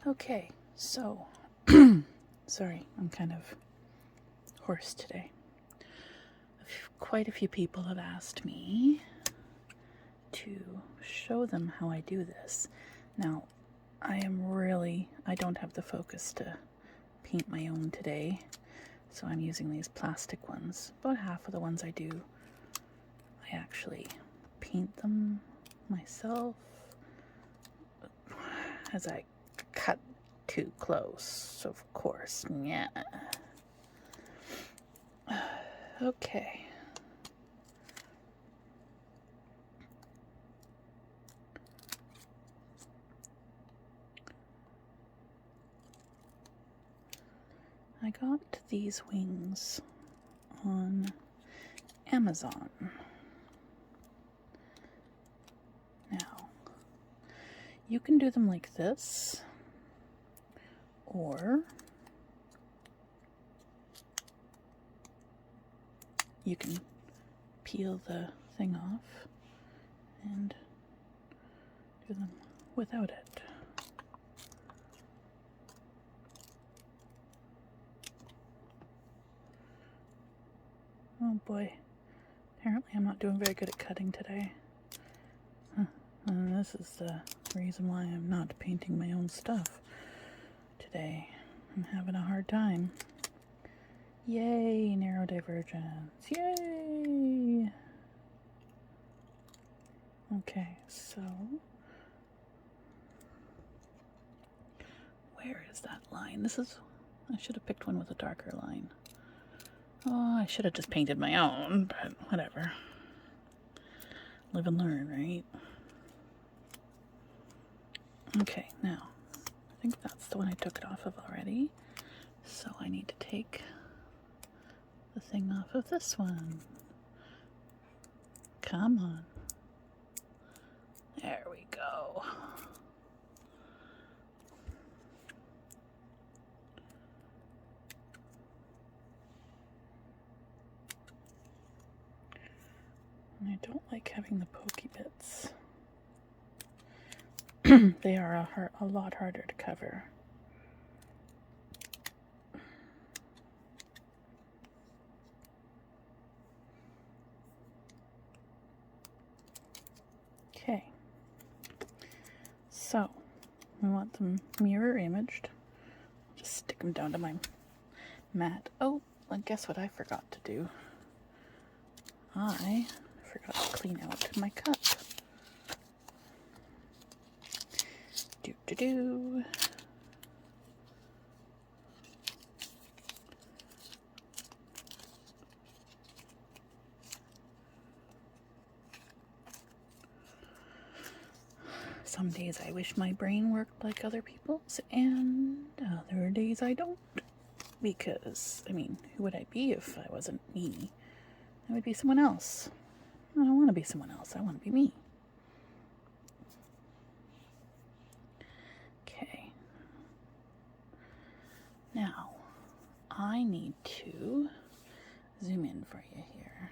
Okay, so, sorry, I'm kind of hoarse today. Quite a few people have asked me to show them how I do this. Now, I don't have the focus to paint my own today, so I'm using these plastic ones. About half of the ones I do, I actually paint them myself as I cut too close, of course. Yeah. Okay. I got these wings on Amazon. Now, you can do them like this, or you can peel the thing off and do them without it. Oh boy, apparently I'm not doing very good at cutting today. And this is the reason why I'm not painting my own stuff today. I'm having a hard time. Yay, narrow divergence. Yay! Okay, so where is that line? I should have picked one with a darker line. Oh, I should have just painted my own, but whatever. Live and learn, right? Okay, now, I think that's the one I took it off of already. So I need to take the thing off of this one. Come on. There we go. And I don't like having the pokey bits. They are a lot harder to cover. Okay. So, we want them mirror imaged. Just stick them down to my mat. Oh, well, guess what I forgot to do? I forgot to clean out my cup. Do. Some days I wish my brain worked like other people's, and other days I don't. Because, I mean, who would I be if I wasn't me? I would be someone else. I don't want to be someone else. I want to be me. Okay. Now, I need to zoom in for you here.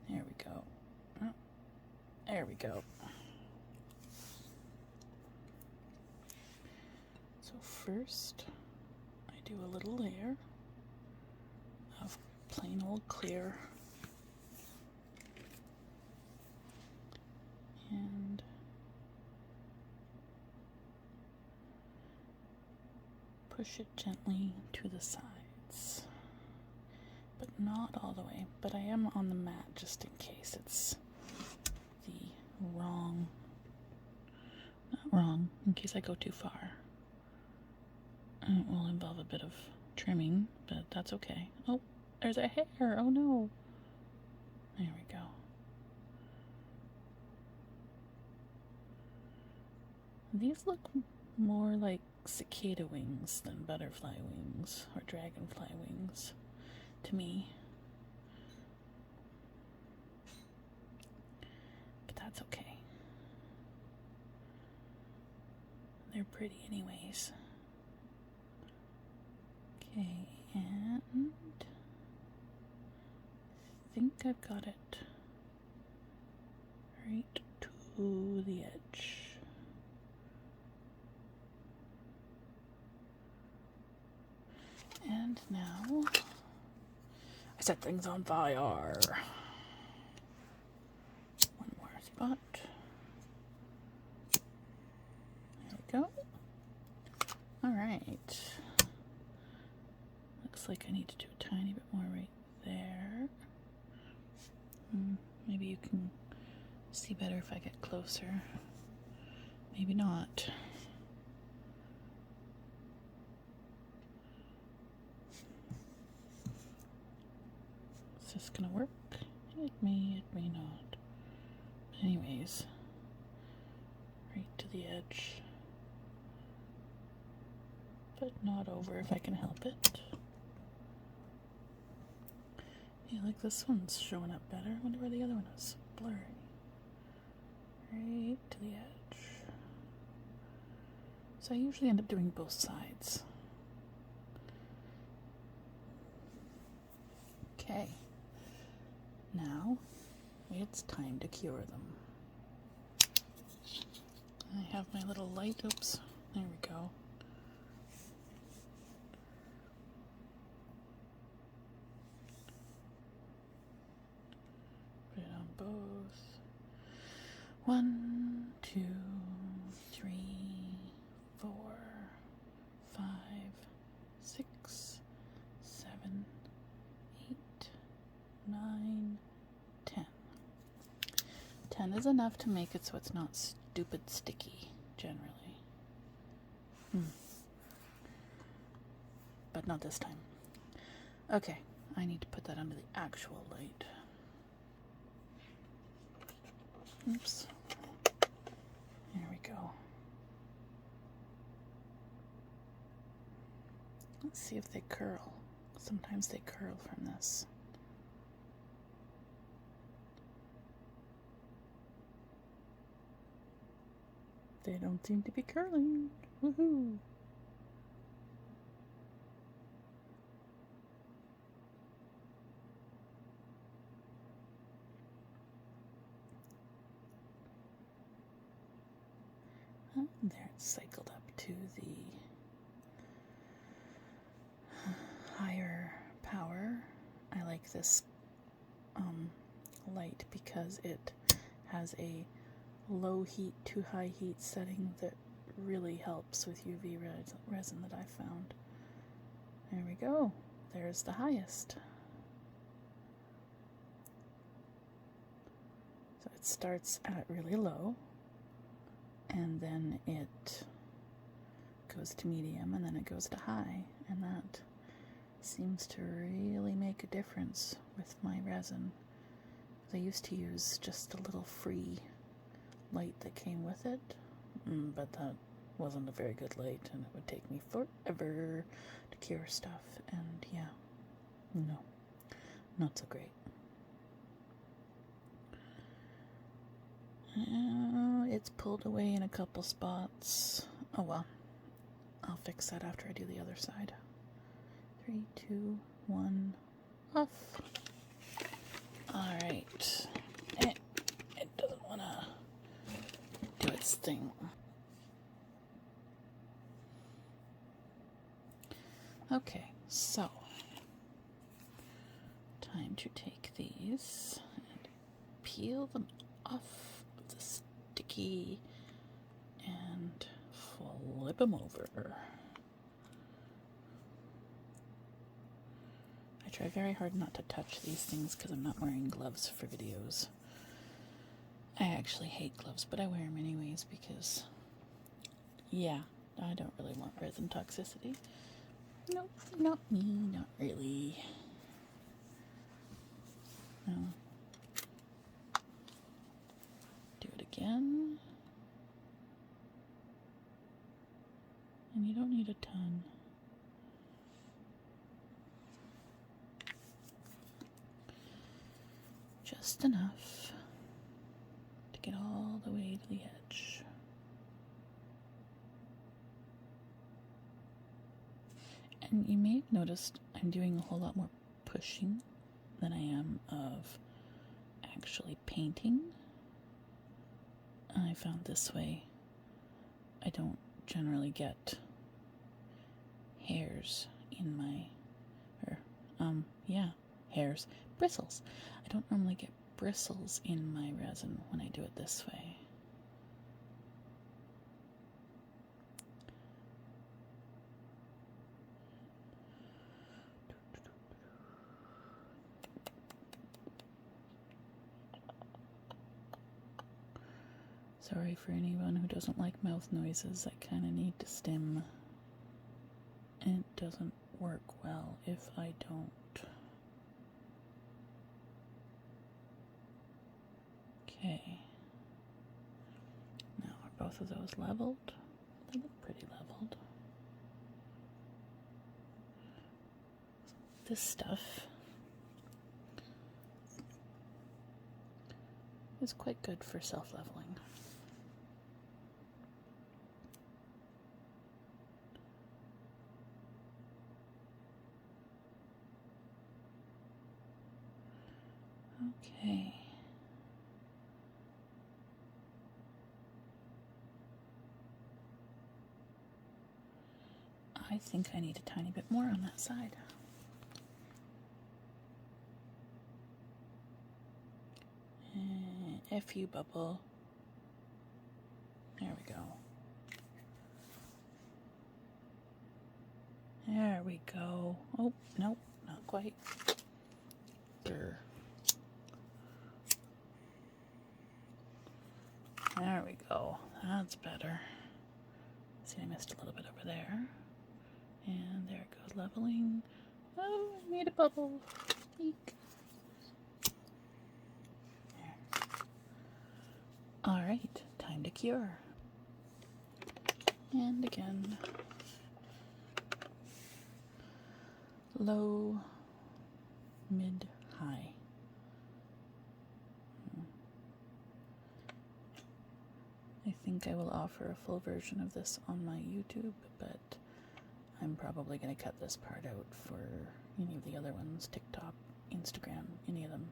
There we go. Oh, there we go. So first, I do a little layer of plain old clear. And push it gently to the sides. But not all the way. But I am on the mat just in case it's the wrong, not wrong, in case I go too far. And it will involve a bit of trimming, but that's okay. Oh, there's a hair. Oh no. There we go. These look more like cicada wings than butterfly wings or dragonfly wings to me. But that's okay. They're pretty anyways. Okay, and I think I've got it right to to the edge. And now I set things on fire. One more spot. There we go. All right. Looks like I need to do a tiny bit more right there. Maybe you can see better if I get closer. Maybe not. Is this gonna work? It may not. Anyways, right to the edge, but not over if I can help it. Yeah, like this one's showing up better. I wonder where the other one is. Blurry. Right to the edge. So I usually end up doing both sides. Okay. Now it's time to cure them. I have my little light. Oops. There we go. Put it on both. 1, 2, 3, 4, 5, 6, 7, 8, 9, 10. 10 is enough to make it so it's not stupid sticky, generally. But not this time. Okay, I need to put that under the actual light. Oops. There we go. Let's see if they curl. Sometimes they curl from this. They don't seem to be curling. Woohoo! There, it's cycled up to the higher power. I like this light because it has a low heat to high heat setting that really helps with UV resin that I found. There we go. There's the highest. So it starts at really low, and then it goes to medium, and then it goes to high, and that seems to really make a difference with my resin. I used to use just a little free light that came with it, but that wasn't a very good light, and it would take me forever to cure stuff, and yeah, no, not so great. It's pulled away in a couple spots. Oh well, I'll fix that after I do the other side. 3, 2, 1, off. Alright. It doesn't want to do its thing. Okay, so time to take these and peel them off of the sticky and flip them over. I try very hard not to touch these things because I'm not wearing gloves for videos. I actually hate gloves, but I wear them anyways because, yeah, I don't really want resin toxicity. Nope, not me, not really. No. Do it again. And you don't need a ton. Just enough to get all the way to the edge. And you may have noticed I'm doing a whole lot more pushing than I am of actually painting. found this way I don't generally get hairs in my, hairs, bristles. I don't normally get bristles in my resin when I do it this way. Sorry for anyone who doesn't like mouth noises. I kind of need to stim. It doesn't work well if I don't. Okay. Now are both of those leveled? They look pretty leveled. This stuff is quite good for self-leveling. Okay. I think I need a tiny bit more on that side. F you, bubble. There we go. There we go. Oh, nope, not quite. There we go. That's better. See, I missed a little bit over there. And there it goes, leveling. Oh, I made a bubble. Eek. There. All right, time to cure. And again. Low, mid, high. I think I will offer a full version of this on my YouTube, but I'm probably going to cut this part out for any of the other ones, TikTok, Instagram, any of them.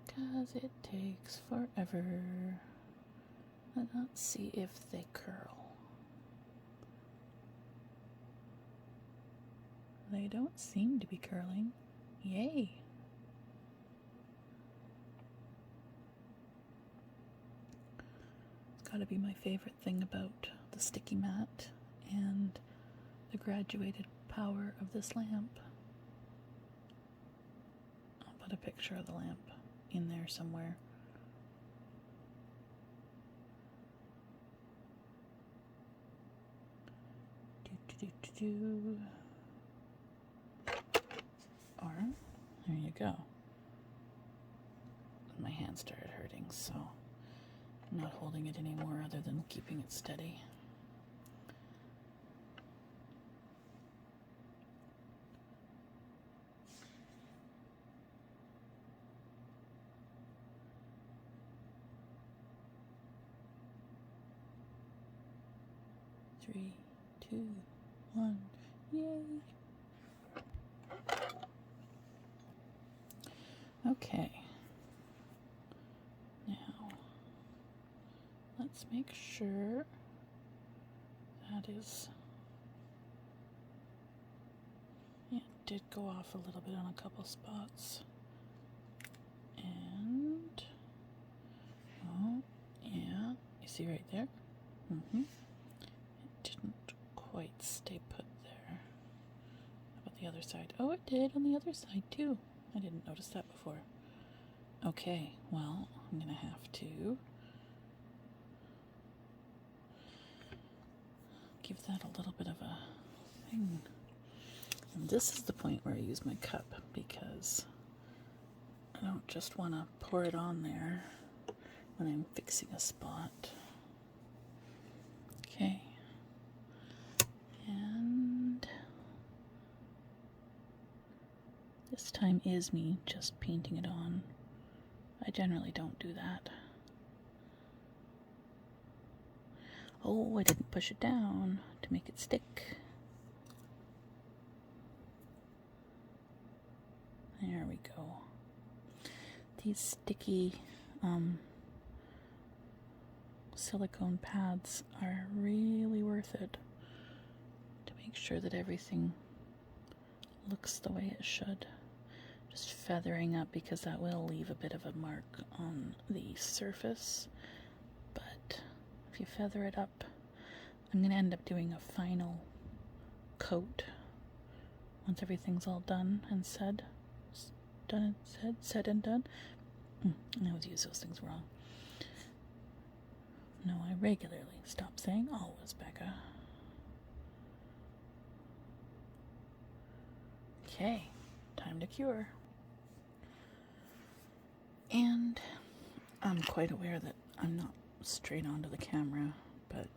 Because it takes forever. Let's see if they curl. They don't seem to be curling. Yay! It's gotta be my favorite thing about the sticky mat and the graduated power of this lamp. I'll put a picture of the lamp in there somewhere. Or, there you go. My hand started hurting, so I'm not holding it anymore other than keeping it steady. Three, two, one, yay! Okay. Now, let's make sure that is, yeah, it did go off a little bit on a couple spots. And, oh, yeah, you see right there? It didn't quite stay put there. How about the other side? Oh, it did on the other side too. I didn't notice that before. Okay, well, I'm gonna have to give that a little bit of a thing. And this is the point where I use my cup because I don't just want to pour it on there when I'm fixing a spot. Okay. And this time is me just painting it on. I generally don't do that. Oh, I didn't push it down to make it stick. There we go. these sticky silicone pads are really worth it to make sure that everything looks the way it should. Just feathering up, because that will leave a bit of a mark on the surface, but if you feather it up, I'm going to end up doing a final coat once everything's all done and said. Said and done. I always use those things wrong. No, I regularly stop saying always, Becca. Okay, time to cure. And I'm quite aware that I'm not straight onto the camera, but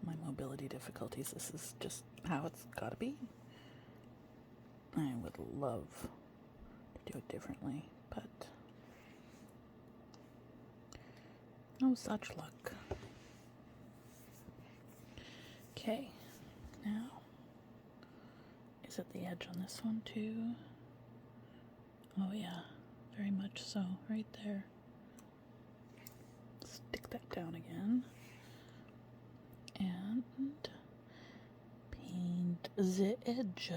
my mobility difficulties, this is just how it's gotta be. I would love to do it differently, but no such luck. Okay, now, is it the edge on this one too? Oh yeah, very much so, right there. Stick that down again. And paint the edge.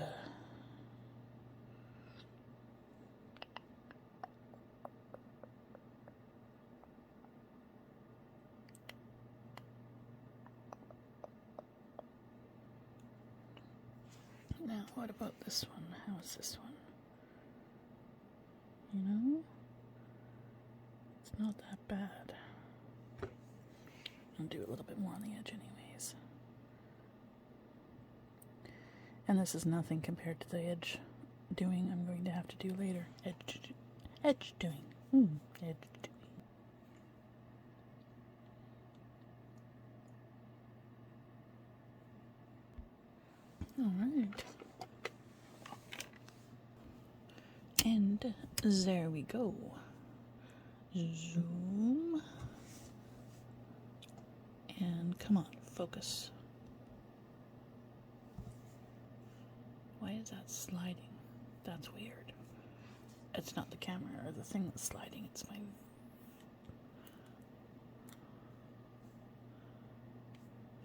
Now, what about this one? How is this one? You know? It's not that bad. I'll do a little bit more on the edge anyways. And this is nothing compared to the edge doing I'm going to have to do later. Edge doing. Edge doing. Alright. And there we go. Zoom. And come on, focus. Why is that sliding? That's weird. It's not the camera or the thing that's sliding, it's my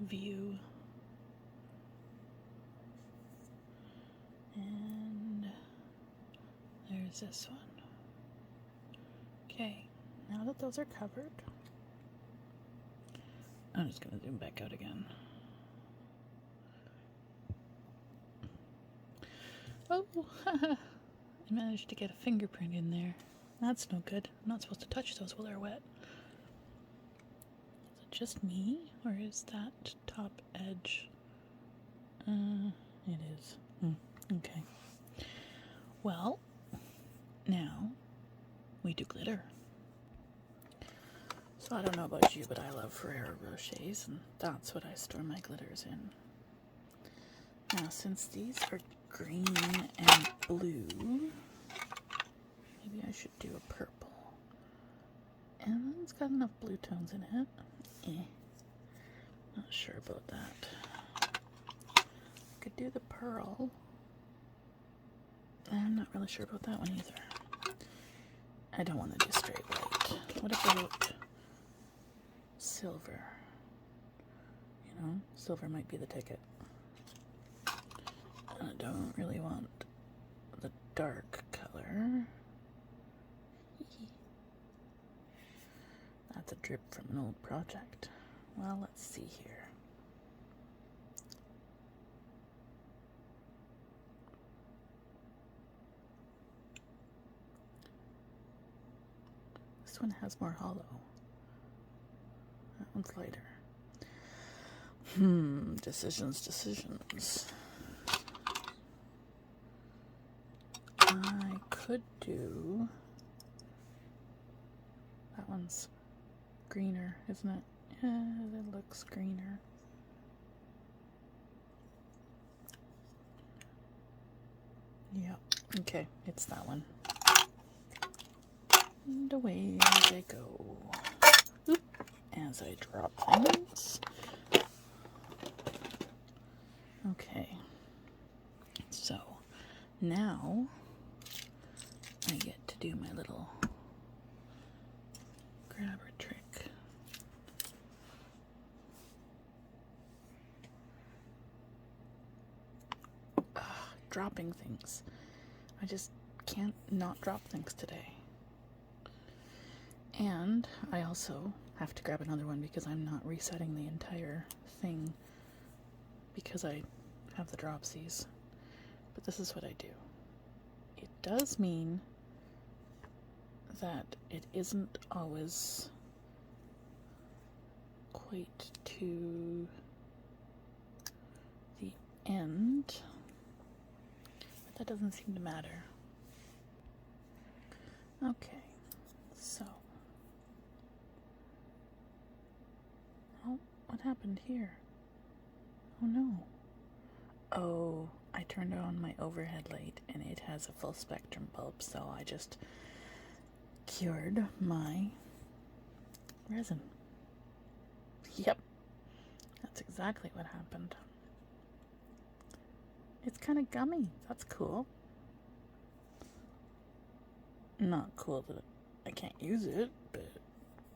view. And there's this one. Okay, now that those are covered, I'm just going to zoom back out again. Oh, I managed to get a fingerprint in there. That's no good. I'm not supposed to touch those while they're wet. Is it just me, or is that top edge? It is. Okay. Well, now we do glitter. So I don't know about you, but I love Ferrero Rochers, and that's what I store my glitters in. Now, since these are green and blue, maybe I should do a purple. And it's got enough blue tones in it. Not sure about that. Could do the pearl. I'm not really sure about that one either. I don't want to do straight white. What about silver? You know, silver might be the ticket. I don't really want the dark color. That's a drip from an old project. Well, let's see here. This one has more hollow. That one's lighter. Decisions. I could do... That one's greener, isn't it? Yeah, it looks greener. Yep. Okay, it's that one. And away they go. Oop, as I drop things. Okay. So, now I get to do my little dropping things. I just can't not drop things today. And I also have to grab another one because I'm not resetting the entire thing because I have the dropsies. But this is what I do. It does mean that it isn't always quite to the end, but that doesn't seem to matter. Okay, so what happened here? Oh no. Oh, I turned on my overhead light and it has a full spectrum bulb, so I just cured my resin. Yep, that's exactly what happened. It's kind of gummy. That's cool. Not cool that I can't use it, but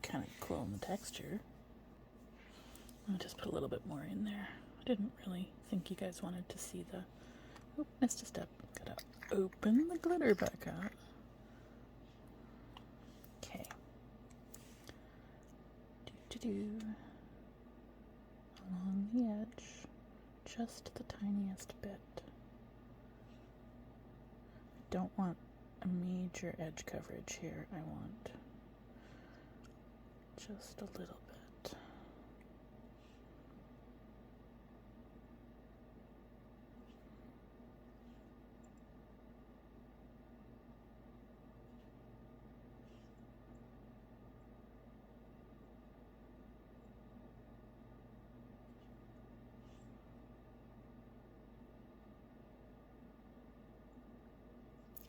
kind of cool in the texture. I'll just put a little bit more in there. I didn't really think you guys wanted to see the... Oh, missed a step. Gotta open the glitter back up. Okay. Along the edge, just the tiniest bit. I don't want a major edge coverage here. I want just a little bit.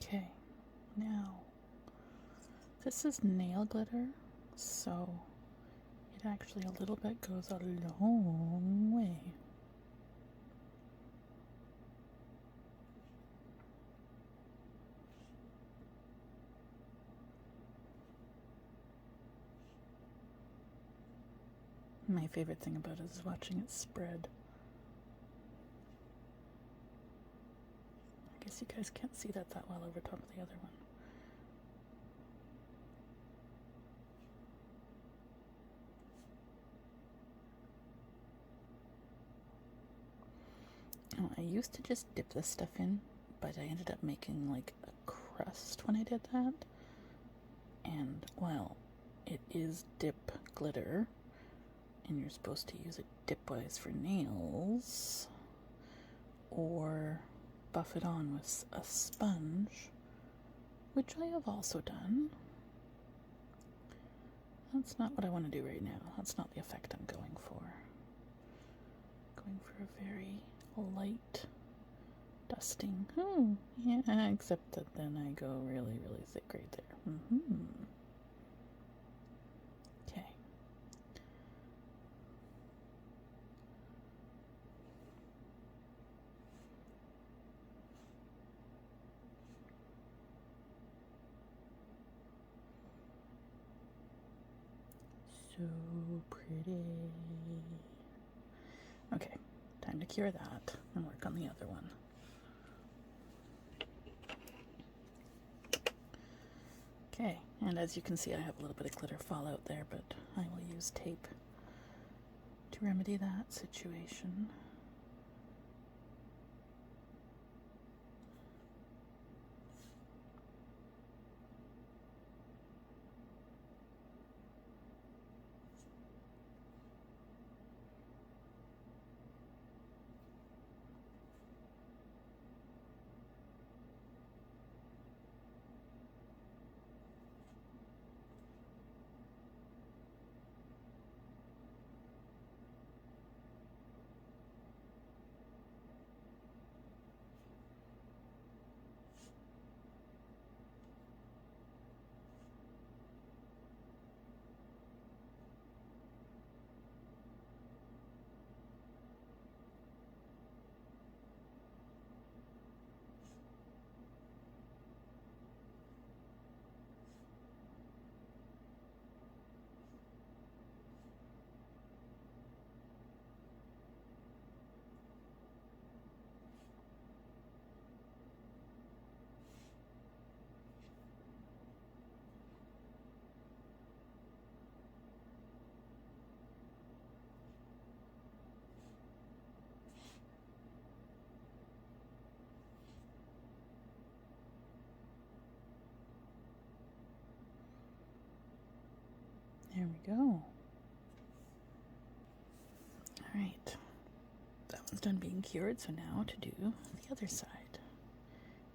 Okay, now this is nail glitter, so it actually a little bit goes a long way. My favorite thing about it is watching it spread. I guess you guys can't see that well over top of the other one. Oh, I used to just dip this stuff in, but I ended up making like a crust when I did that. And, well, it is dip glitter, and you're supposed to use it dipwise for nails, or buff it on with a sponge, which I have also done. That's not what I want to do right now. That's not the effect I'm going for. Going for a very light dusting. Yeah, except that then I go really, really thick right there. Okay. So pretty. Okay, time to cure that and work on the other one. Okay, and as you can see, I have a little bit of glitter fallout there, but I will use tape to remedy that situation. There we go. Alright, that one's done being cured, so now to do the other side.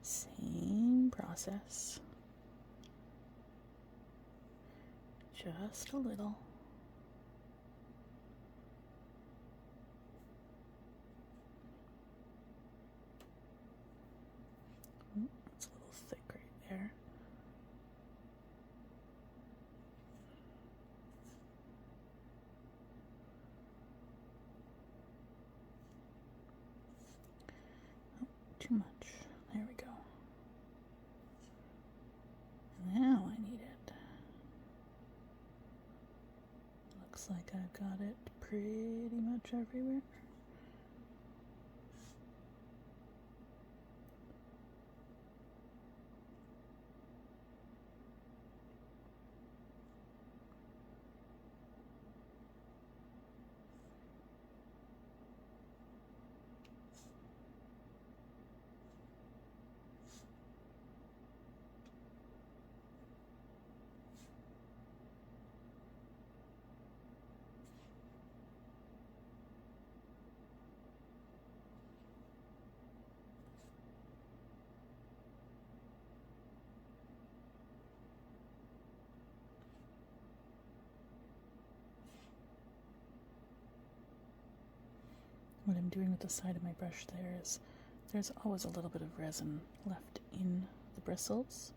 Same process. Just a little. It's a little thick right there. Oh, too much. There we go. Now I need it. Looks like I've got it pretty much everywhere. What I'm doing with the side of my brush there is there's always a little bit of resin left in the bristles.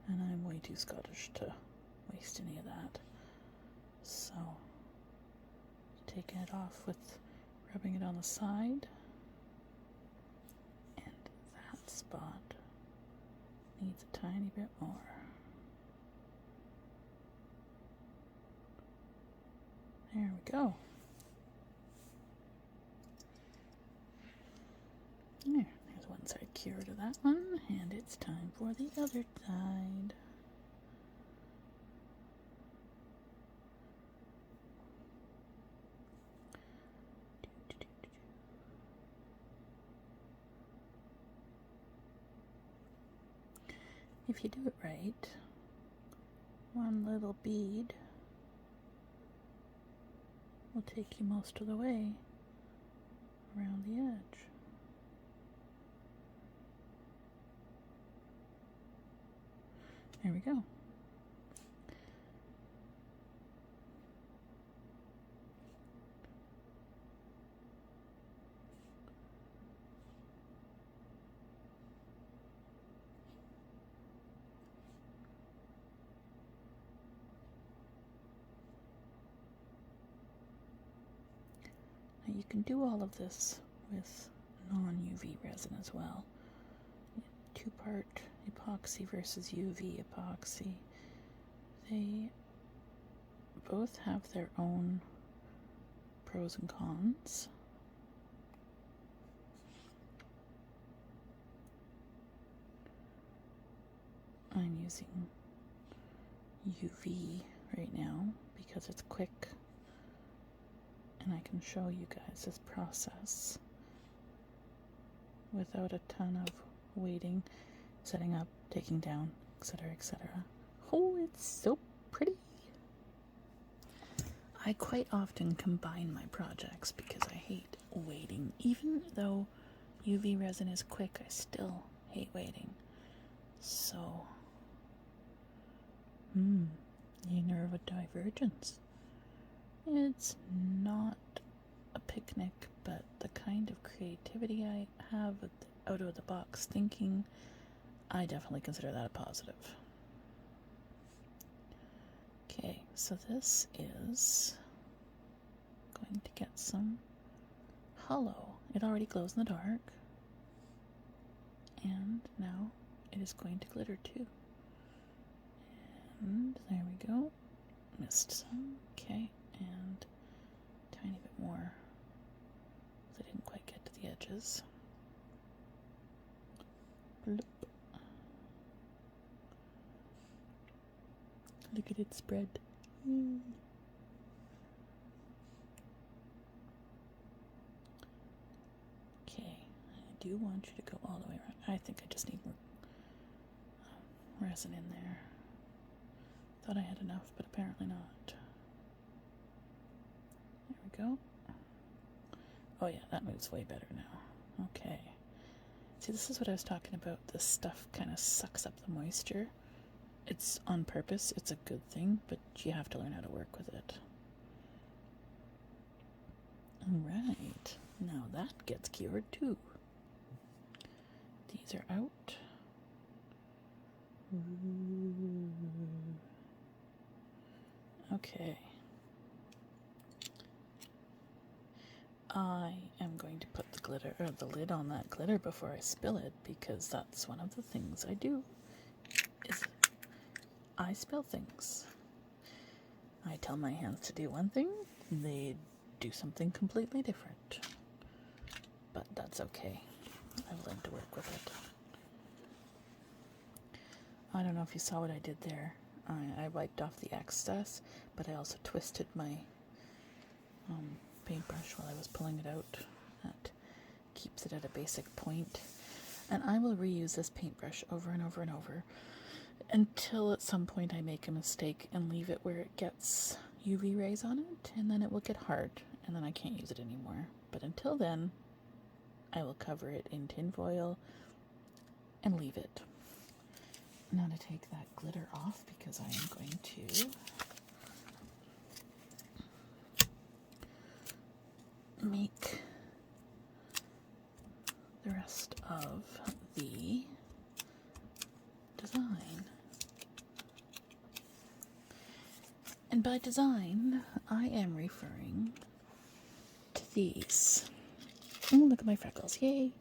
And I'm way too Scottish to waste any of that. So, taking it off with rubbing it on the side. And that spot needs a tiny bit more. There we go. There's one side cured of that one, and it's time for the other side. If you do it right, one little bead will take you most of the way around the edge. There we go. Now you can do all of this with non-UV resin as well. Two-part epoxy versus UV epoxy. They both have their own pros and cons. I'm using UV right now because it's quick and I can show you guys this process without a ton of waiting, setting up, taking down, etc., etc. Oh, it's so pretty. I quite often combine my projects because I hate waiting. Even though UV resin is quick, I still hate waiting. So, the nerve divergence. It's not a picnic, but the kind of creativity I have with out of the box thinking, I definitely consider that a positive. Okay, so this is going to get some hollow. It already glows in the dark, and now it is going to glitter too. And there we go. Missed some. Okay, and a tiny bit more. I didn't quite get to the edges. Bloop. Look at it spread. Okay, I do want you to go all the way around. I think I just need more resin in there. thought I had enough, but apparently not. There we go. Oh yeah, that moves way better now. Okay. See, this is what I was talking about. This stuff kind of sucks up the moisture. It's on purpose. It's a good thing, but you have to learn how to work with it. Alright. Now that gets cured too. These are out. Okay. I am going to put the glitter or the lid on that glitter before I spill it, because that's one of the things I do. Is I spill things. I tell my hands to do one thing, they do something completely different. But that's okay. I've learned to work with it. I don't know if you saw what I did there. I wiped off the excess, but I also twisted my paintbrush while I was pulling it out. That keeps it at a basic point. And I will reuse this paintbrush over and over and over until at some point I make a mistake and leave it where it gets UV rays on it, and then it will get hard, and then I can't use it anymore. But until then, I will cover it in tin foil and leave it. Now to take that glitter off, because I am going to make the rest of the design. And by design, I am referring to these. Oh, look at my freckles. Yay!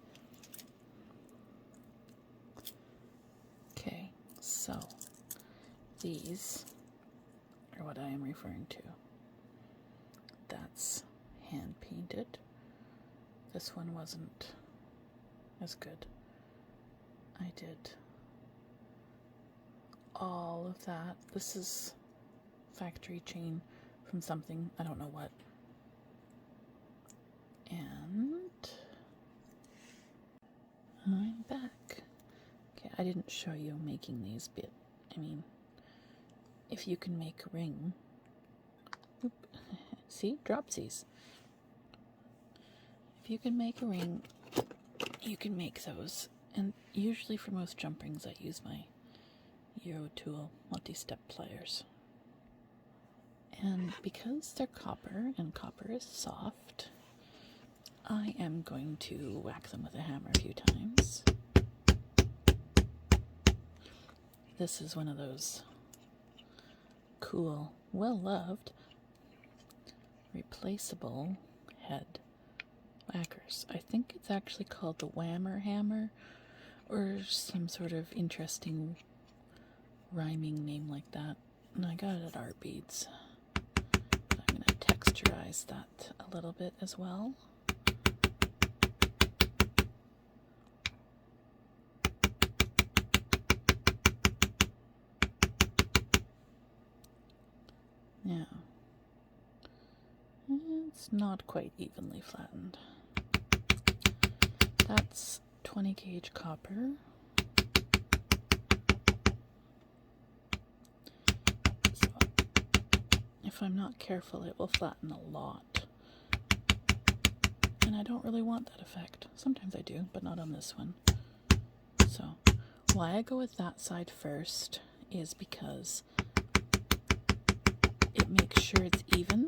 Okay, so these are what I am referring to. That's hand painted. This one wasn't as good. I did all of that. This is factory chain from something, I don't know what. And I'm back. Okay, I didn't show you making these, but I mean, if you can make a ring, see, dropsies. If you can make a ring, you can make those. And usually for most jump rings, I use my Euro Tool multi-step pliers. And because they're copper, and copper is soft, I am going to whack them with a hammer a few times. This is one of those cool, well-loved, replaceable head whackers. I think it's actually called the Whammer Hammer, or some sort of interesting rhyming name like that. And I got it at Art Beads. But I'm going to texturize that a little bit as well. Now, it's not quite evenly flattened. That's 20 gauge copper. So if I'm not careful, it will flatten a lot. And I don't really want that effect. Sometimes I do, but not on this one. So why I go with that side first is because it makes sure it's even.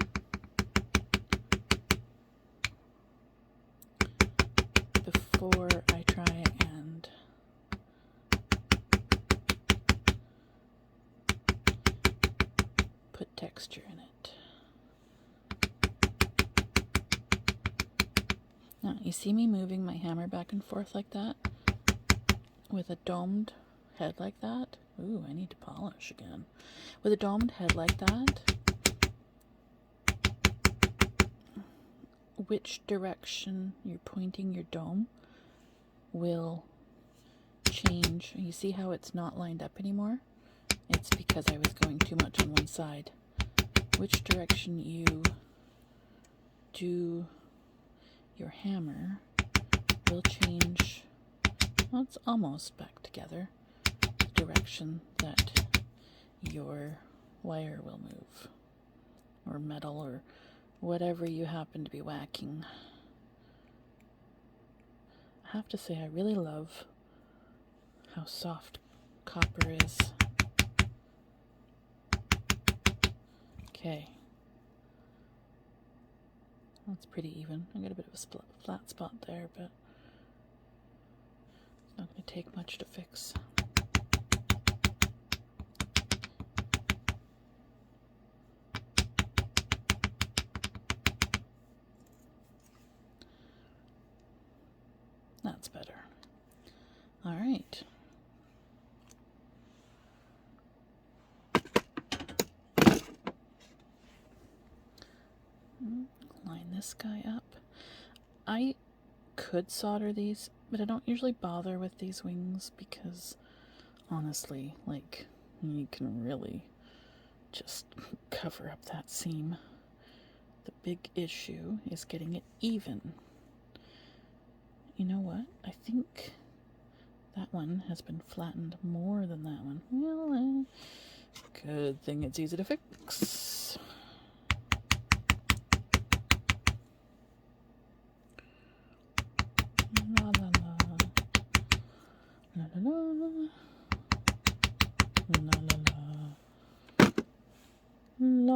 Before I try and put texture in it. Now, you see me moving my hammer back and forth like that? With a domed head like that? Ooh, I need to polish again. With a domed head like that, which direction you're pointing your dome will change. You see how it's not lined up anymore? It's because I was going too much on one side. Which direction you do your hammer will change. Well, it's almost back together. The direction that your wire will move, or metal, or whatever you happen to be whacking. I have to say, I really love how soft copper is. Okay. That's pretty even. I got a bit of a flat spot there, but it's not going to take much to fix. That's better. All right. Line this guy up. I could solder these, but I don't usually bother with these wings because honestly, like, you can really just cover up that seam. The big issue is getting it even. You know what? I think that one has been flattened more than that one. Well, good thing it's easy to fix. La la la. La la la. La la la.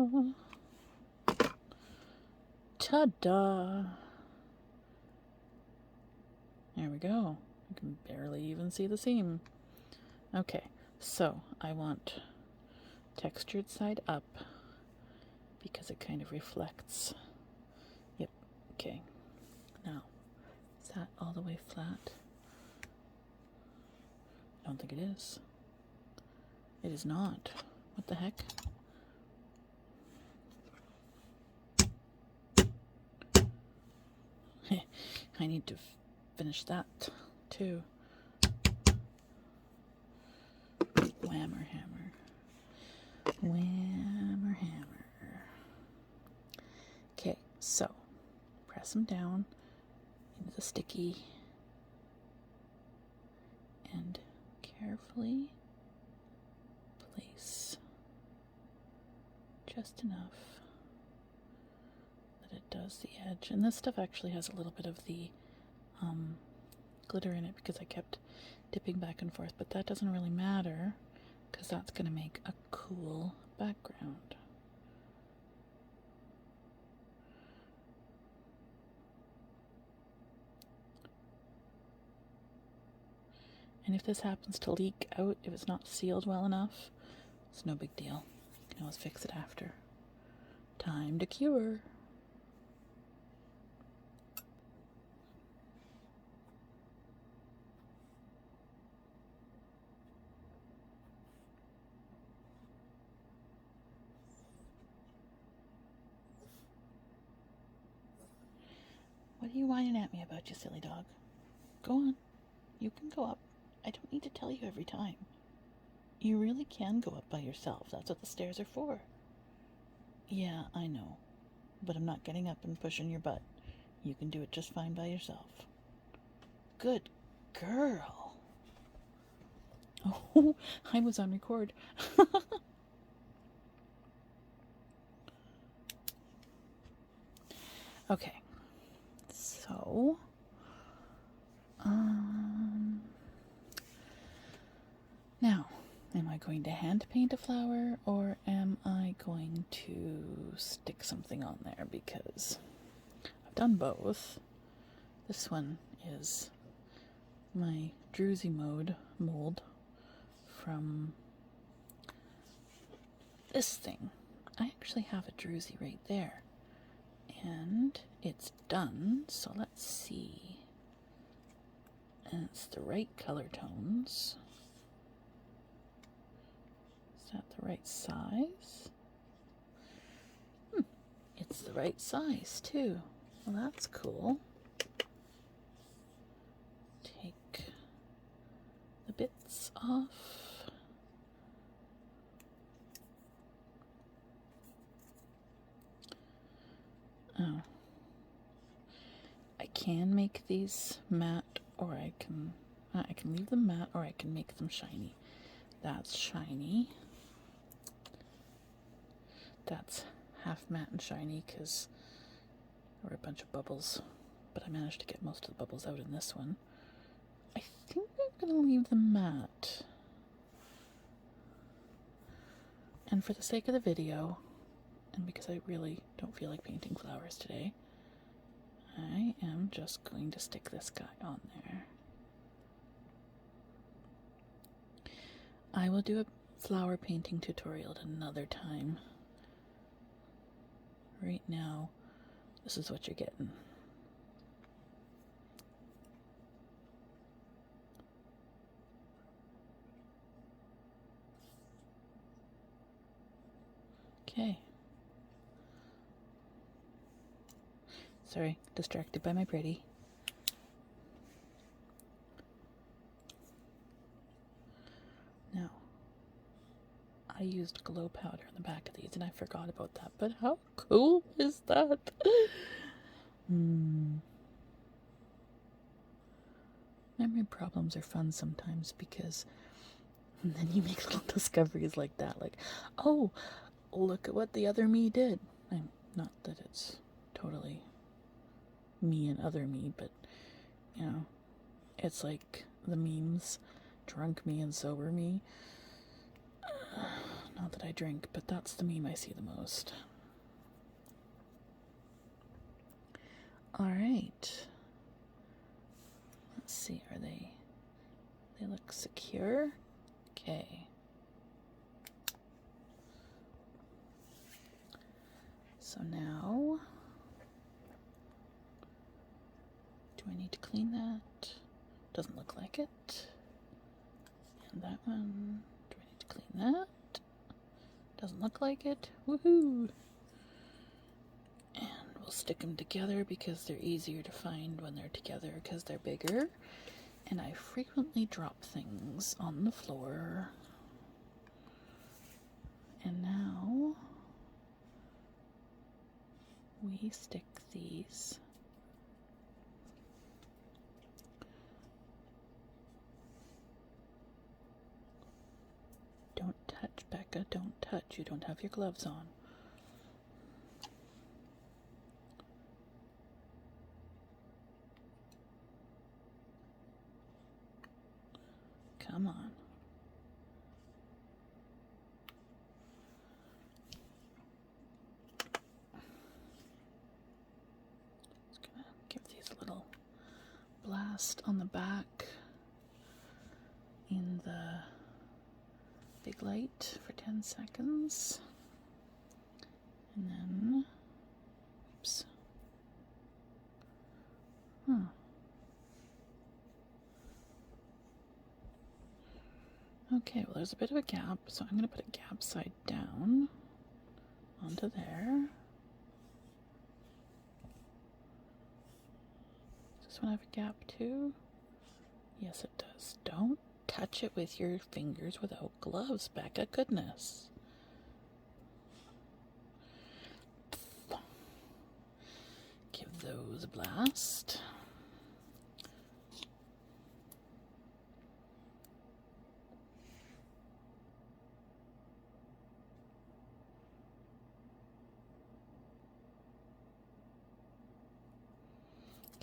La. Ta-da! There we go. I can barely even see the seam. Okay, so I want textured side up because it kind of reflects. Yep, okay. Now, is that all the way flat? I don't think it is. It is not. What the heck? I need to finish that too. Whammer hammer. Whammer hammer. Okay, so press them down into the sticky and carefully place just enough that it does the edge. And this stuff actually has a little bit of the glitter in it because I kept dipping back and forth, but that doesn't really matter because that's going to make a cool background. And if this happens to leak out, if it's not sealed well enough, it's no big deal. You can always fix it after. Time to cure. What are you whining at me about, you silly dog? Go on. You can go up. I don't need to tell you every time. You really can go up by yourself. That's what the stairs are for. Yeah, I know. But I'm not getting up and pushing your butt. You can do it just fine by yourself. Good girl. Oh, I was on record. Okay. So, now, am I going to hand paint a flower or am I going to stick something on there? Because I've done both. This one is my druzy mold from this thing. I actually have a druzy right there. And it's done, so let's see. And it's the right color tones. Is that the right size? It's the right size too. Well, that's cool. Take the bits off. Oh. I can make these matte, or I can leave them matte, or I can make them shiny. That's shiny. that's half matte and shiny because there were a bunch of bubbles, but I managed to get most of the bubbles out in this one. I think I'm going to leave them matte. And for the sake of the video, and because I really don't feel like painting flowers today, I am just going to stick this guy on there. I will do a flower painting tutorial at another time. Right now, this is what you're getting. Okay. Sorry, distracted by my pretty. Now, I used glow powder on the back of these and I forgot about that, but how cool is that? Memory problems are fun sometimes because then you make little discoveries like that, like, oh, look at what the other me did. Not that it's totally me and other me, but, you know, it's like the memes, drunk me and sober me. Not that I drink, but that's the meme I see the most. Alright. Let's see, they look secure? Okay. So now, do I need to clean that? Doesn't look like it. And that one, do I need to clean that? Doesn't look like it. Woohoo! And we'll stick them together because they're easier to find when they're together because they're bigger. And I frequently drop things on the floor. And now we stick these Don't touch, Becca, don't touch. You don't have your gloves on. Come on. Just gonna give these a little blast on the back in the big light for 10 seconds. And then, oops. Okay, well there's a bit of a gap, so I'm going to put a gap side down onto there. Does this one have a gap too? Yes, it does. Don't touch it with your fingers without gloves, Becca. Goodness. Give those a blast.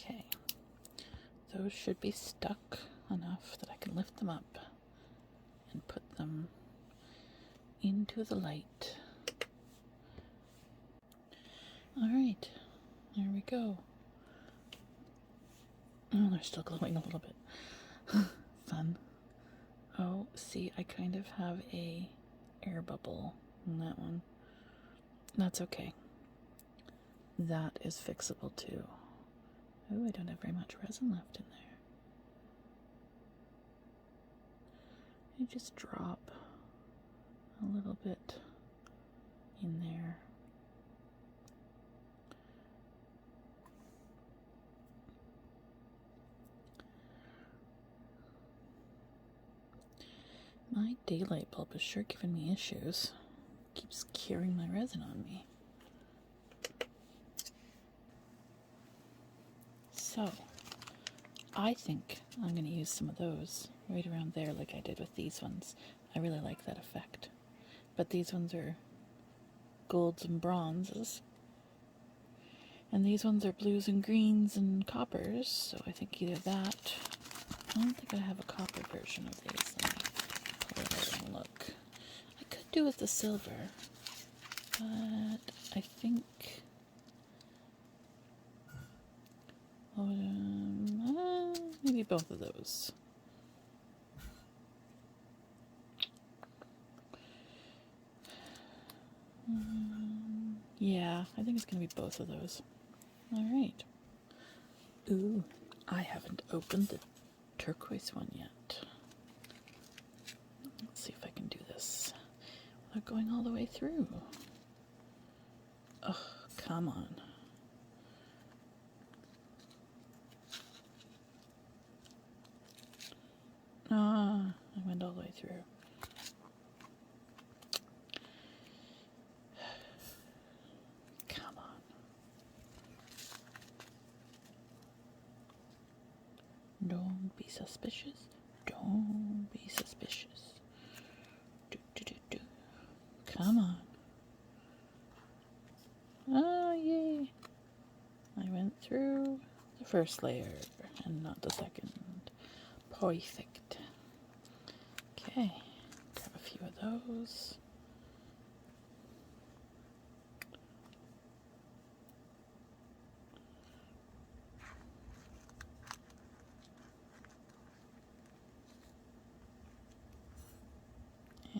Okay, those should be stuck enough that I can lift them up and put them into the light. Alright, there we go. Oh, they're still glowing a little bit. Fun. Oh, see, I kind of have a air bubble in that one. That's okay. That is fixable too. Oh, I don't have very much resin left in there. I just drop a little bit in there. My daylight bulb is sure giving me issues. Keeps curing my resin on me. So, I think I'm going to use some of those right around there like I did with these ones. I really like that effect. But these ones are golds and bronzes. And these ones are blues and greens and coppers, so I think either that. I don't think I have a copper version of these. Let me pull it out and look. I could do with the silver, but I think maybe both of those. Yeah, I think it's going to be both of those. All right. Ooh, I haven't opened the turquoise one yet. Let's see if I can do this without going all the way through. Oh, come on. Ah, I went all the way through. Come on. Don't be suspicious. Don't be suspicious. Do, do, do, do. Come on. Oh, yay. I went through the first layer and not the second. Perfect. Okay, grab a few of those.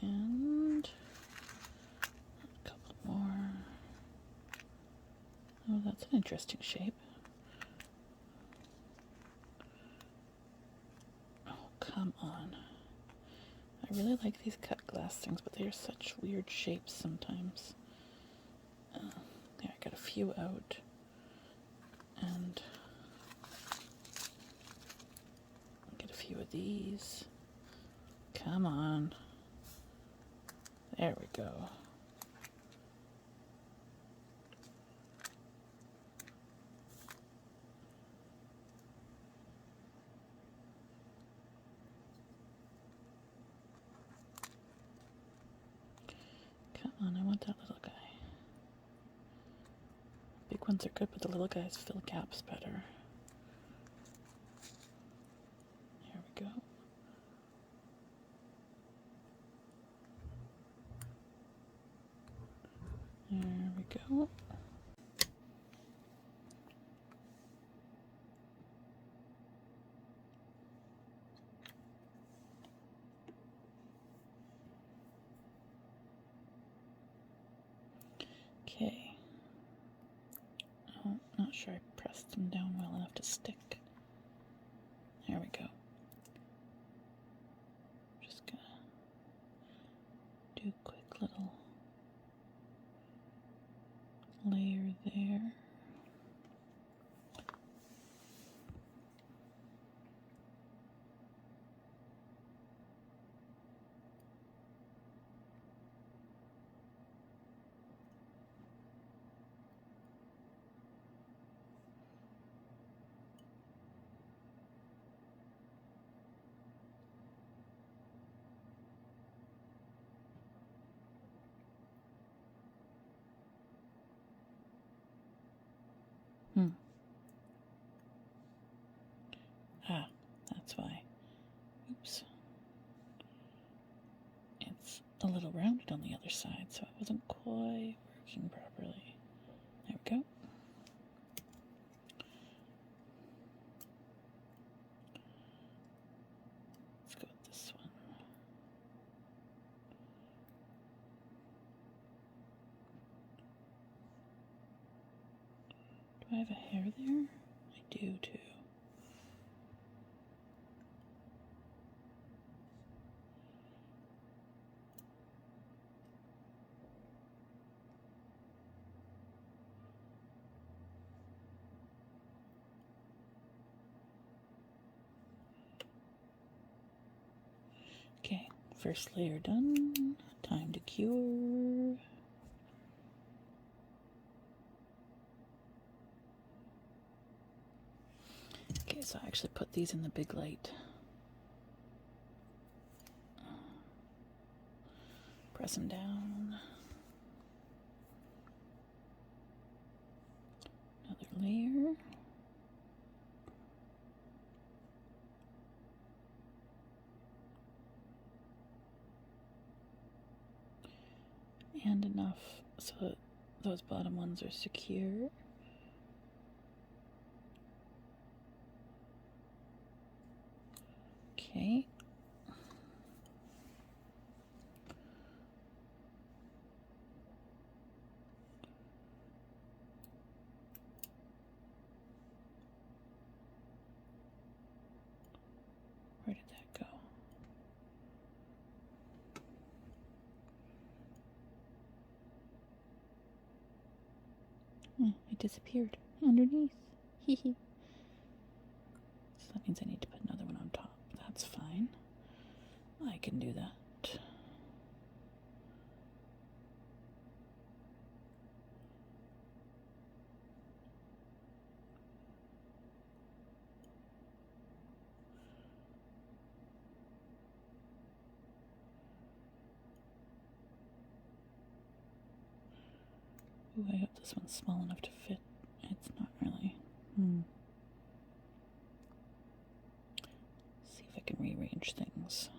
And a couple more. Oh, that's an interesting shape. Oh, come on. I really like these cut glass things, but they are such weird shapes sometimes. There, I got a few out. And get a few of these. Come on. There we go. Come on, I want that little guy. Big ones are good, but the little guys fill gaps better. There we go. There we go. Okay. Oh, not sure I pressed them down well enough to stick. There we go. Just gonna do a quick little layer there. Ah, that's why. Oops. It's a little rounded on the other side, so it wasn't quite working properly. There we go. Let's go with this one. Do I have a hair there? I do too. Okay, first layer done. Time to cure. Okay, so I actually put these in the big light. Press them down. and enough so that those bottom ones are secure. Okay. Where did that go? It disappeared underneath. Hee hee. So that means I need to put another one on top. That's fine. I can do that. Ooh, I hope this one's small enough to fit. It's not really. See if I can rearrange things.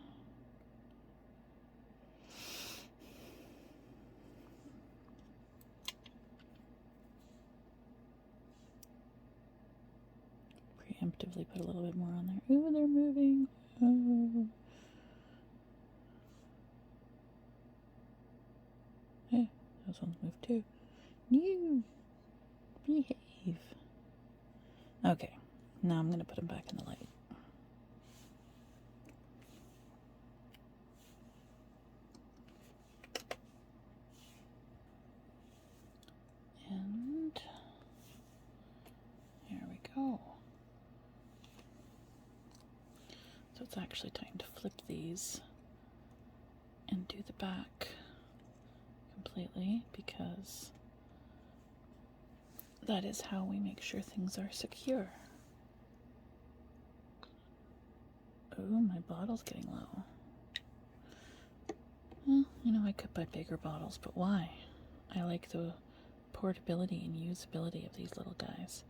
Preemptively put a little bit more on there. Ooh, they're moving. Oh. Hey, those ones move too. You behave. Okay, now I'm going to put them back in the light. And here we go. So it's actually time to flip these and do the back completely, because that is how we make sure things are secure. Oh, my bottle's getting low. Well, you know, I could buy bigger bottles, but why? I like the portability and usability of these little guys.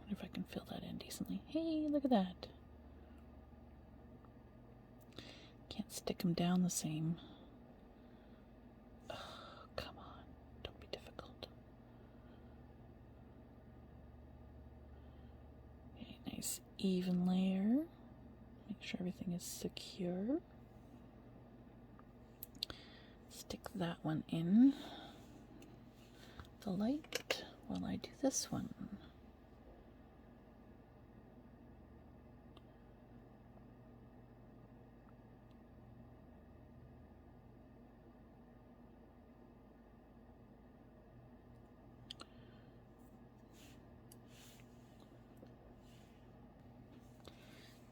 Wonder if I can fill that in decently. Hey, look at that. Can't stick them down the same. Oh, come on. Don't be difficult. Okay, nice even layer. Make sure everything is secure. Stick that one in the light while I do this one.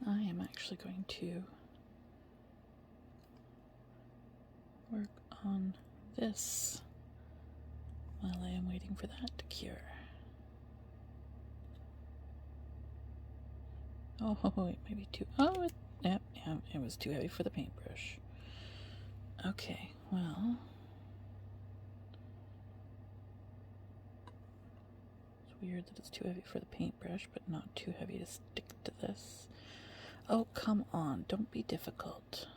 I am actually going to work on this while I am waiting for that to cure. Oh, it might be too. Oh, yeah, it was too heavy for the paintbrush. Okay, well, it's weird that it's too heavy for the paintbrush, but not too heavy to stick to this. Oh, come on, don't be difficult.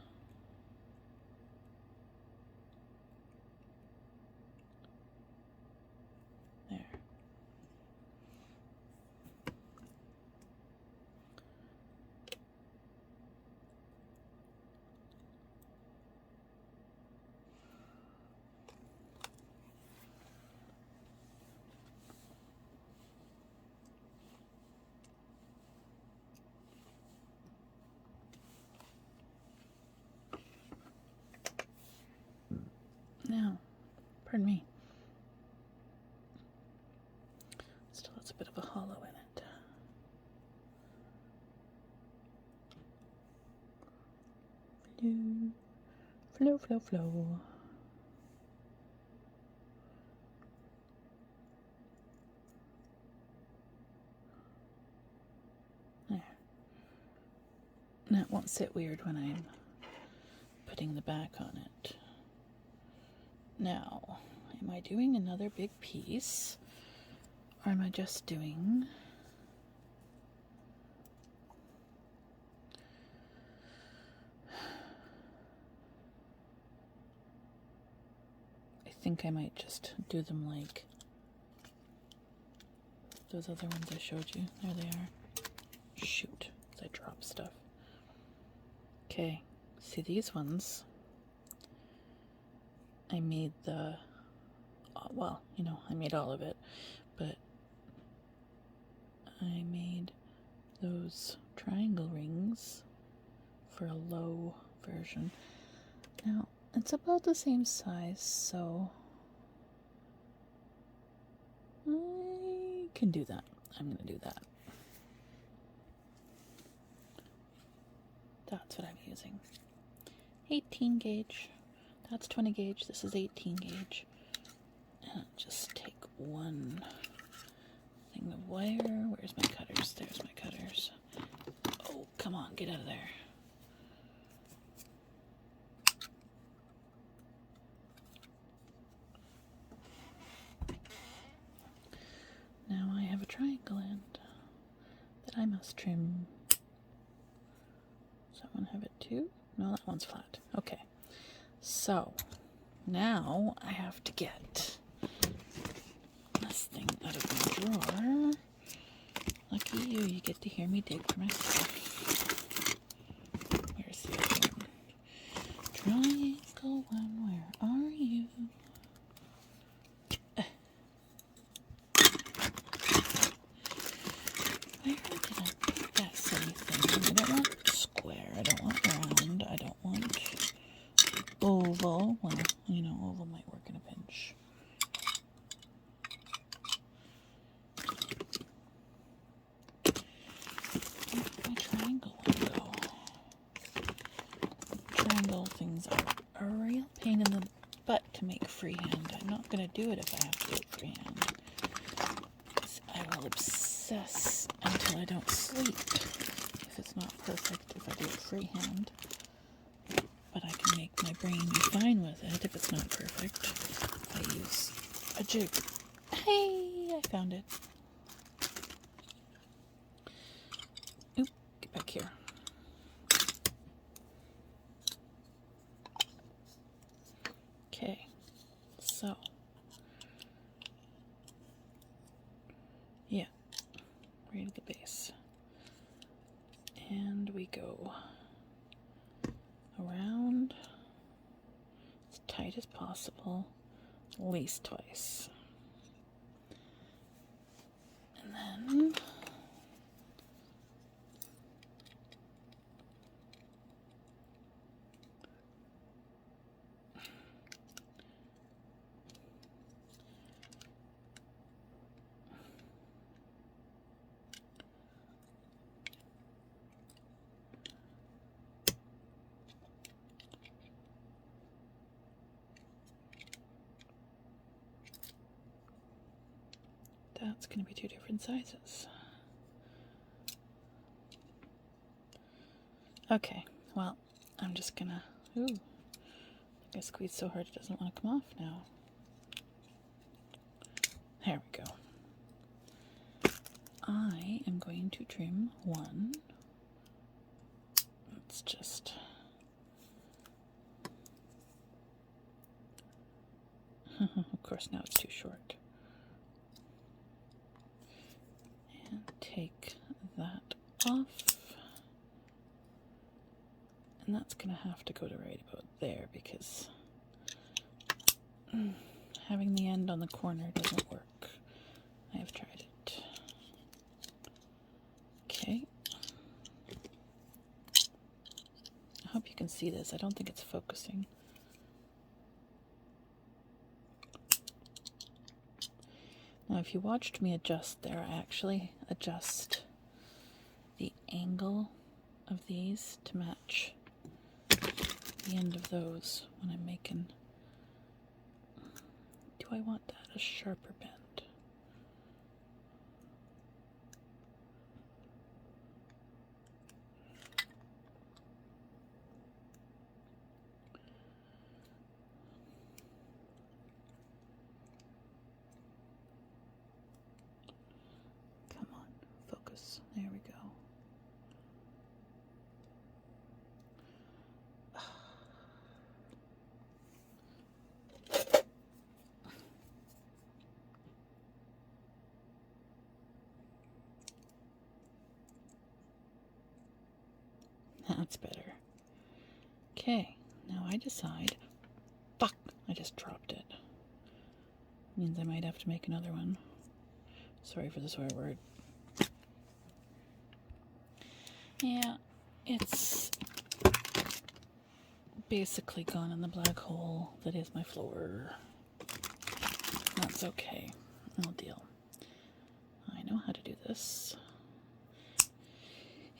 There. Now, pardon me. Still has a bit of a hollow in it. Flow, flow, flow, flow. There. Now it won't sit weird when I'm putting the back on it. Now, am I doing another big piece, or am I just doing think I might just do them like those other ones I showed you. There they are. Shoot, I drop stuff. Okay, see these ones? I made the, well, you know, I made all of it, but I made those triangle rings for a low version. Now, it's about the same size, so I can do that. I'm going to do that. That's what I'm using. 18 gauge. That's 20 gauge. This is 18 gauge. And just take one thing of wire. Where's my cutters? There's my cutters. Oh, come on, get out of there. Now I have a triangle end that I must trim. Does that one have it too? No, that one's flat. Okay. So now I have to get this thing out of my drawer. Lucky you, you get to hear me dig for my stuff. Where's the other one? Triangle one, where are you? Where did I put that silly thing? I don't want square, I don't want round, I don't want oval. Well, you know, oval might work in a pinch. Where did my triangle one go? Triangle things are a real pain in the butt to make freehand. I'm not going to do it if I have to do it freehand. I will obsess until I don't sleep if it's not perfect if I do it freehand. But I can make my brain be fine with it if it's not perfect. If I use a jig. Hey, I found it. Oop, get back here. Okay, so yeah, right at the base. And we go around as tight as possible, at least twice. And then that's going to be two different sizes. Okay, well, I'm just gonna, ooh, I squeezed so hard it doesn't want to come off now. There we go. I am going to trim one. Let's just, of course now it's too short. And take that off. And that's going to have to go to right about there because having the end on the corner doesn't work. I have tried it. Okay. I hope you can see this. I don't think it's focusing. Now, if you watched me adjust there, I actually adjust the angle of these to match the end of those when I'm making. Do I want that a sharper bend? Come on, focus. There we go. That's better. Okay, now I decide. Fuck! I just dropped it. Means I might have to make another one. Sorry for the swear word. Yeah, it's basically gone in the black hole that is my floor. That's okay. I'll deal. I know how to do this.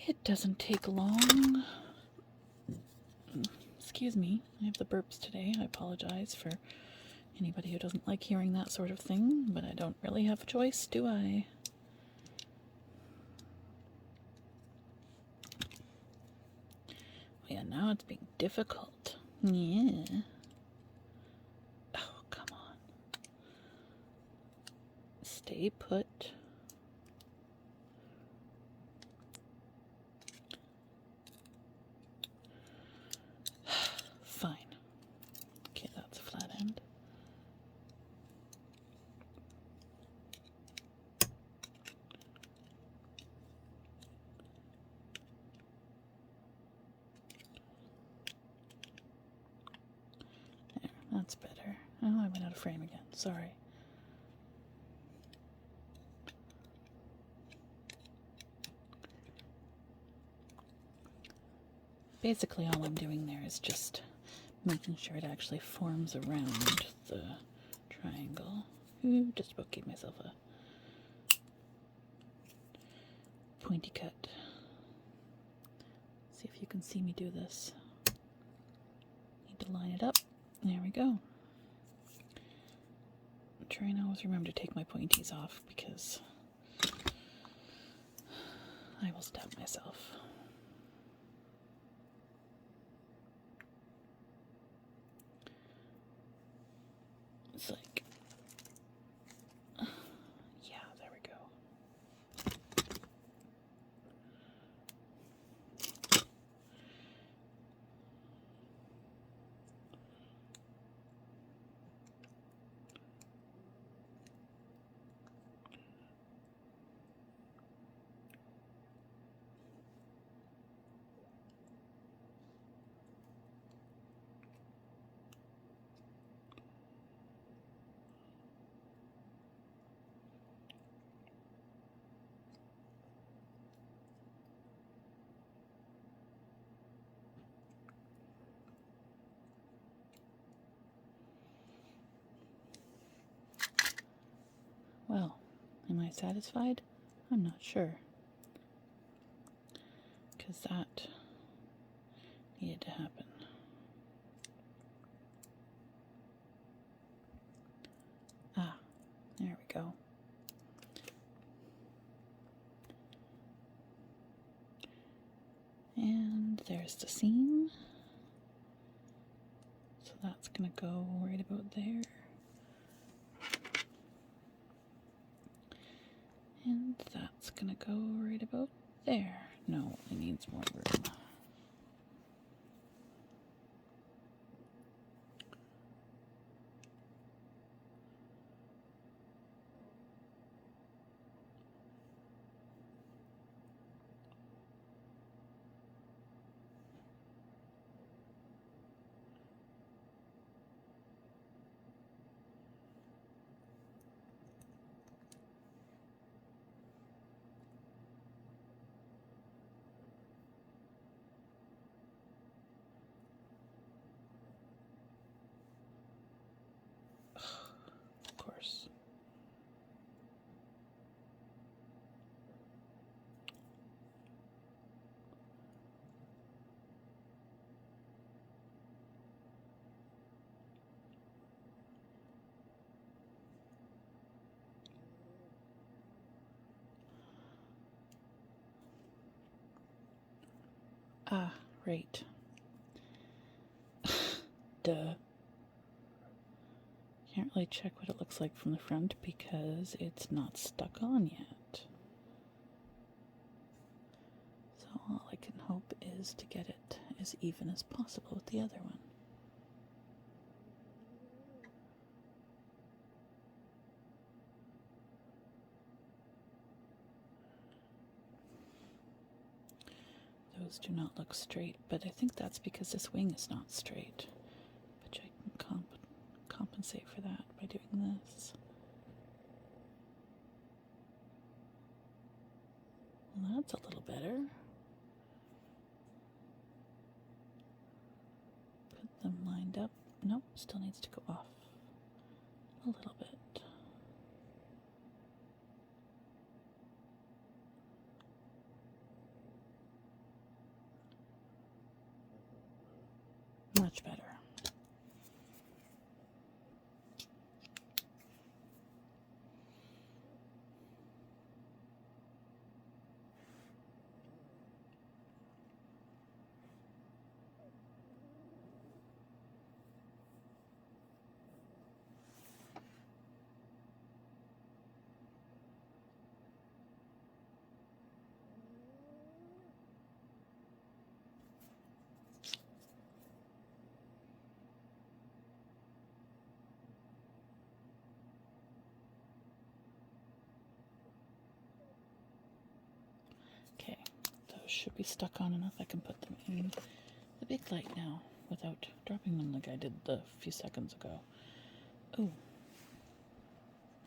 It doesn't take long. Excuse me, I have the burps today. I apologize for anybody who doesn't like hearing that sort of thing, but I don't really have a choice, do I? Yeah, now it's being difficult. Yeah. Oh, come on. Stay put. Fine. Okay, that's a flat end. There, that's better. Oh, I went out of frame again. Sorry. Basically, all I'm doing there is just making sure it actually forms around the triangle. Ooh, just about gave myself a pointy cut. See if you can see me do this. Need to line it up. There we go. I'm trying to always remember to take my pointies off because I will stab myself. It's like, yeah, there we go. Well, am I satisfied? I'm not sure. Because that needed to happen. Ah, there we go. And there's the seam. So that's going to go right about there. And that's going to go right about there. No, it needs more room. Of course. Ah, right. Duh. Can't really check what it looks like from the front because it's not stuck on yet. So all I can hope is to get it as even as possible with the other one. Those do not look straight, but I think that's because this wing is not straight. But I can compensate for that by doing this. Well, that's a little better. Put them lined up. Nope, still needs to go off a little bit. Much better. Okay, those should be stuck on enough. I can put them in the big light now without dropping them like I did the few seconds ago. Ooh.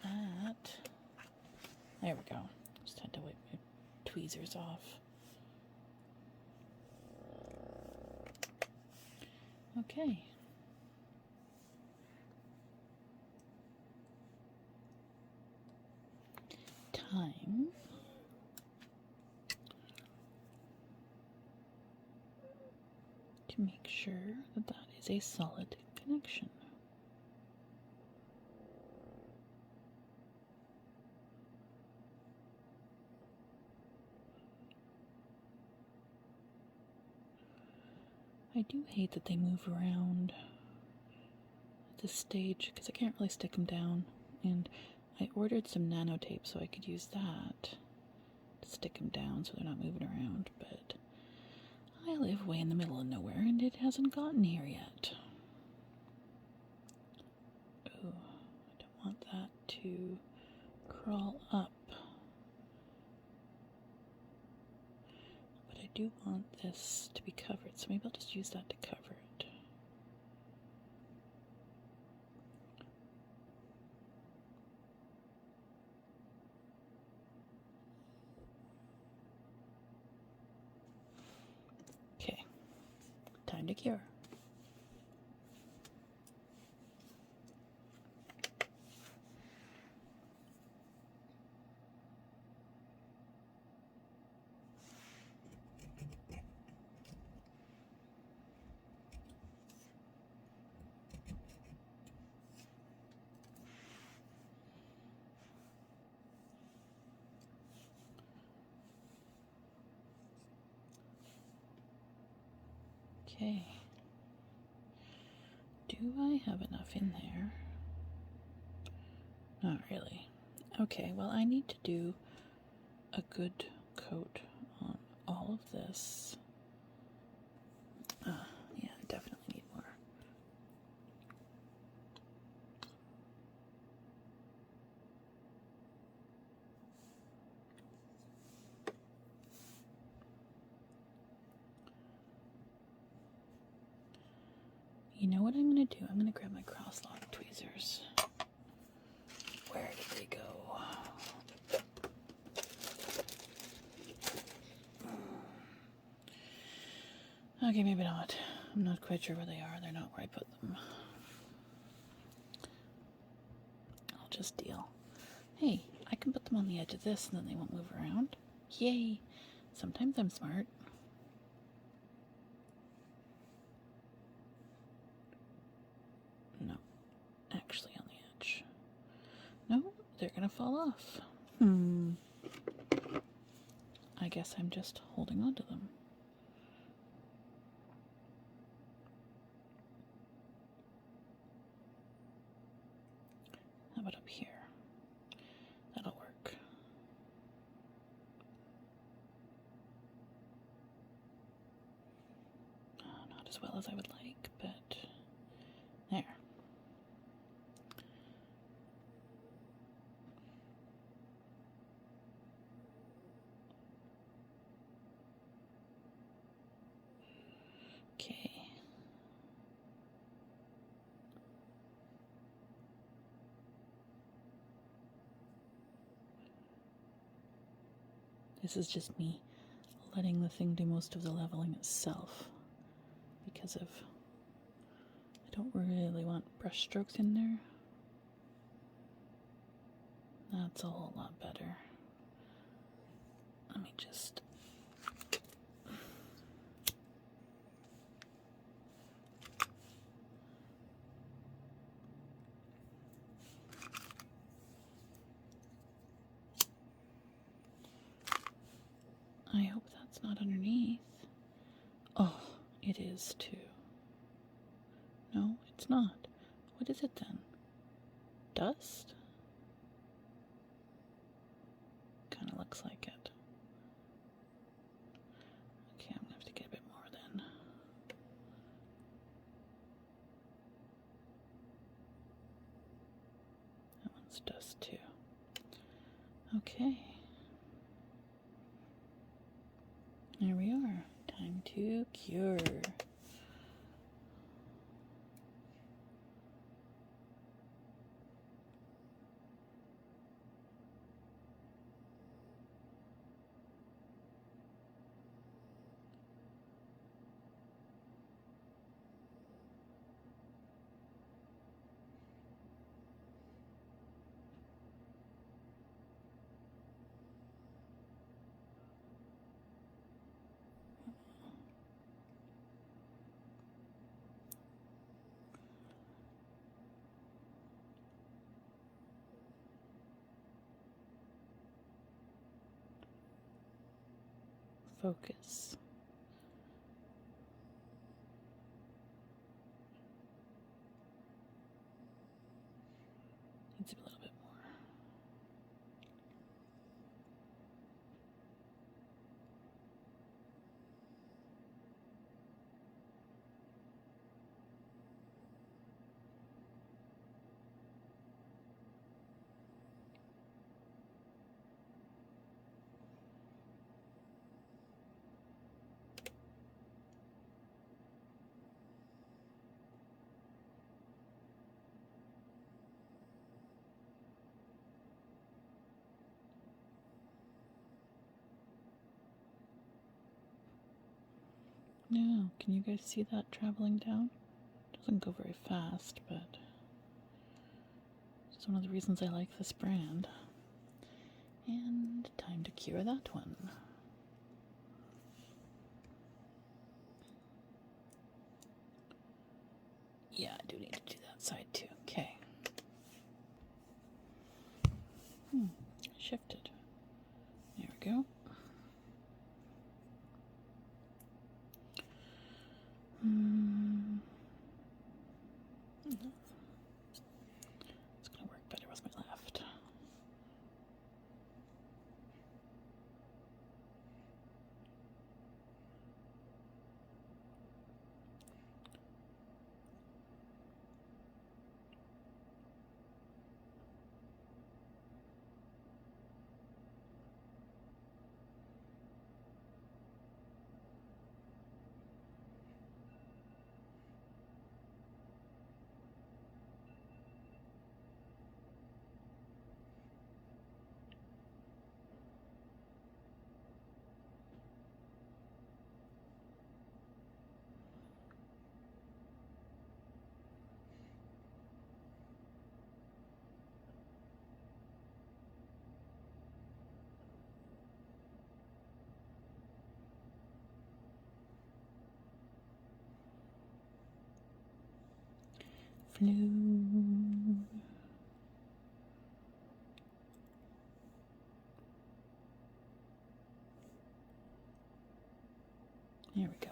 That. There we go. Just had to wipe my tweezers off. Okay. Time to make sure that that is a solid connection. I do hate that they move around at this stage because I can't really stick them down, and I ordered some nano tape so I could use that to stick them down so they're not moving around, but I live way in the middle of nowhere and it hasn't gotten here yet. Oh, I don't want that to crawl up. But I do want this to be covered, so maybe I'll just use that to cover it. Okay, time to cure. Okay. Do I have enough in there? Not really. Okay, well, I need to do a good coat on all of this. Yeah, I definitely need more. You know what I'm going to do? I'm going to grab my cross-lock tweezers. Where did they go? Okay, maybe not. I'm not quite sure where they are. They're not where I put them. I'll just deal. Hey, I can put them on the edge of this and then they won't move around. Yay! Sometimes I'm smart. No, actually on the edge. No, they're gonna fall off. I guess I'm just holding on to them. How about up here? That'll work. Not as well as I would like, but there. This is just me letting the thing do most of the leveling itself because of I don't really want brush strokes in there. That's a whole lot better. Let me just I hope that's not underneath. Oh, it is too. No, it's not. What is it then? Dust? Kind of looks like it. Okay, I'm gonna have to get a bit more then. That one's dust too. Okay. There we are. Time to cure. Focus. Needs a little bit more. No, can you guys see that traveling down? Doesn't go very fast, but it's one of the reasons I like this brand. And time to cure that one. Yeah, I do need to do that side too. Okay. Shifted. There we go. It's gonna work better with my left. Flew. There we go.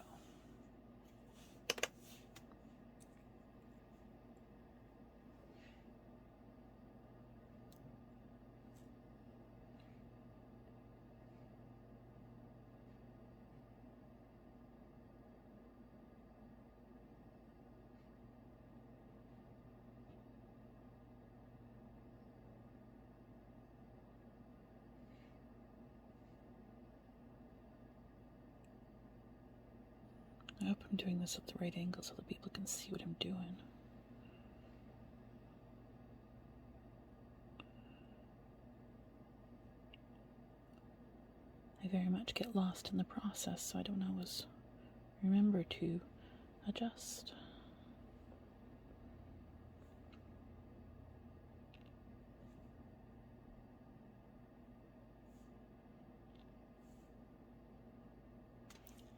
I hope I'm doing this at the right angle so that people can see what I'm doing. I very much get lost in the process, so I don't always remember to adjust.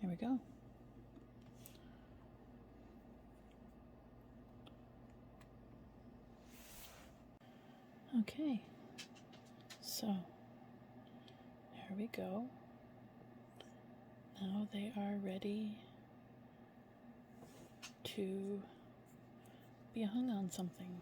Here we go. Okay, so there we go. Now they are ready to be hung on something.